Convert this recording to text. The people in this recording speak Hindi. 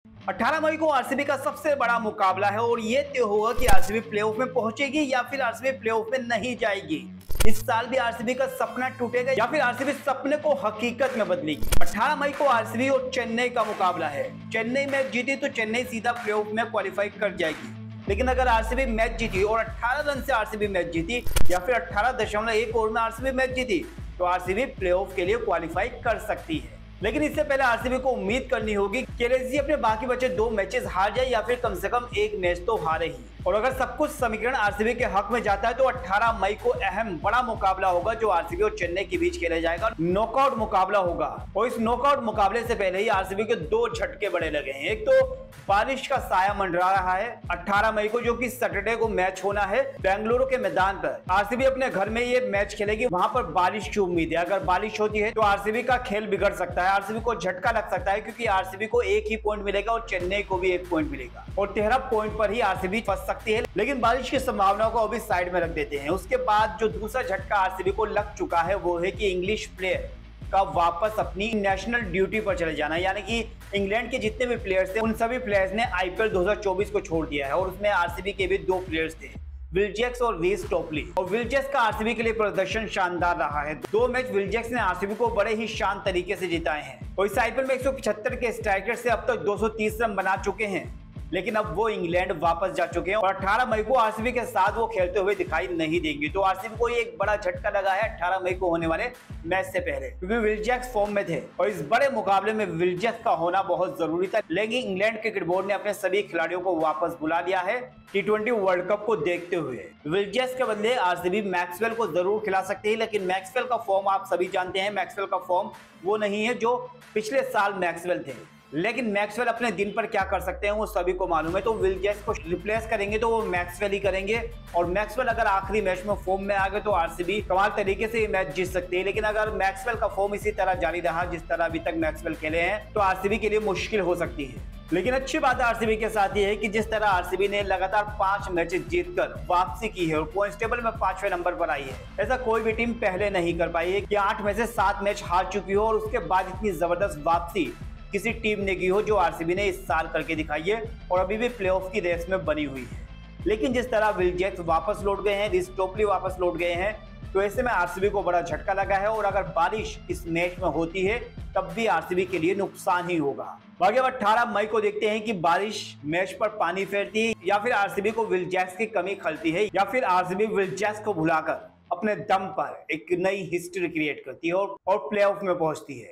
18 मई को आरसीबी का सबसे बड़ा मुकाबला है और ये तय होगा कि आरसीबी प्लेऑफ में पहुंचेगी या फिर आरसीबी प्लेऑफ में नहीं जाएगी। इस साल भी आरसीबी का सपना टूटेगा या फिर आरसीबी सपने को हकीकत में बदलेगी। 18 मई को आरसीबी और चेन्नई का मुकाबला है। चेन्नई मैच जीती तो चेन्नई सीधा प्लेऑफ में क्वालिफाई कर जाएगी, लेकिन अगर आरसीबी मैच जीती और 18 रन से आरसीबी मैच जीती या फिर 18.1 ओवर में आरसीबी मैच जीती तो आरसीबी प्लेऑफ के लिए क्वालिफाई कर सकती है। लेकिन इससे पहले आरसीबी को उम्मीद करनी होगी कि एलएसजी अपने बाकी बचे 2 मैचेस हार जाए या फिर कम से कम 1 मैच तो हारे ही। और अगर सब कुछ समीकरण आरसीबी के हक में जाता है तो 18 मई को अहम बड़ा मुकाबला होगा जो आरसीबी और चेन्नई के बीच खेला जाएगा। नॉकआउट मुकाबला होगा और इस नॉकआउट मुकाबले से पहले ही आरसीबी के 2 झटके बड़े लगे हैं। एक तो बारिश का साया मंडरा रहा है 18 मई को, जो कि सैटरडे को मैच होना है बेंगलुरु के मैदान पर। आरसीबी अपने घर में ये मैच खेलेगी, वहां पर बारिश की उम्मीद है। अगर बारिश होती है तो आरसीबी का खेल बिगड़ सकता है, आरसीबी को झटका लग सकता है, क्योंकि आरसीबी को 1 ही पॉइंट मिलेगा और चेन्नई को भी 1 पॉइंट मिलेगा और 13 पॉइंट पर ही आरसीबी फंस सकती है। लेकिन बारिश की संभावनाओं को अभी साइड में रख देते हैं। उसके बाद जो दूसरा झटका आरसीबी को लग चुका है वो है कि इंग्लिश प्लेयर का वापस अपनी नेशनल ड्यूटी पर चले जाना, यानी कि इंग्लैंड के जितने भी प्लेयर्स थे उन सभी प्लेयर्स ने आईपीएल 2024 को छोड़ दिया है और उसमें आरसीबी के भी 2 प्लेयर्स थे, विल जैक्स और रीस टॉपली। और विल जैक्स का आरसीबी के लिए प्रदर्शन शानदार रहा है। 2 मैच विल जैक्स ने आरसीबी को बड़े ही शांत तरीके से जिताए हैं और इस आईपीएल में 175 के स्ट्राइकर से अब तक 230 रन बना चुके हैं। लेकिन अब वो इंग्लैंड वापस जा चुके हैं और 18 मई को आरसीबी के साथ वो खेलते हुए दिखाई नहीं देंगे। तो आरसीबी को एक बड़ा झटका लगा है 18 मई को होने वाले मैच से पहले, क्योंकि विल जैक्स फॉर्म में थे और इस बड़े मुकाबले में विल जैक्स का होना बहुत जरूरी था। लेकिन इंग्लैंड क्रिकेट बोर्ड ने अपने सभी खिलाड़ियों को वापस बुला लिया है T20 वर्ल्ड कप को देखते हुए। विल जैक्स के बदले आरसीबी मैक्सवेल को जरूर खिला सकती है, लेकिन मैक्सवेल का फॉर्म आप सभी जानते हैं, मैक्सवेल का फॉर्म वो नहीं है जो पिछले साल मैक्सवेल थे। लेकिन मैक्सवेल अपने दिन पर क्या कर सकते हैं वो सभी को मालूम है। तो विल जैक्स को रिप्लेस करेंगे तो वो मैक्सवेल ही करेंगे और मैक्सवेल अगर आखिरी मैच में फॉर्म में आ गए तो आरसीबी कमाल तरीके से ये मैच जीत सकती है। लेकिन अगर मैक्सवेल का फॉर्म इसी तरह जारी रहा जिस तरह अभी तक मैक्सवेल खेले हैं तो आरसीबी के लिए मुश्किल हो सकती है। लेकिन अच्छी बात आरसीबी के साथ ये है कि जिस तरह आरसीबी ने लगातार 5 मैचेस जीतकर वापसी की है और पॉइंट्स टेबल में 5वें नंबर पर आई है, ऐसा कोई भी टीम पहले नहीं कर पाई है कि 8 में से 7 मैच हार चुकी हो और उसके बाद इतनी जबरदस्त वापसी किसी टीम ने की हो जो आरसीबी ने इस साल करके दिखाई है और अभी भी प्लेऑफ की रेस में बनी हुई है। लेकिन जिस तरह विल जैक्स वापस लौट गए हैं, रीस टॉपली वापस लौट गए हैं, तो ऐसे में आरसीबी को बड़ा झटका लगा है और अगर बारिश इस मैच में होती है तब भी आरसीबी के लिए नुकसान ही होगा। बाकी अब 18 मई को देखते हैं कि बारिश मैच पर पानी फेरती है या फिर आरसीबी को विल जैक्स की कमी खलती है या फिर आरसीबी विल जैक्स को भुलाकर अपने दम पर एक नई हिस्ट्री क्रिएट करती है और प्लेऑफ में पहुंचती है।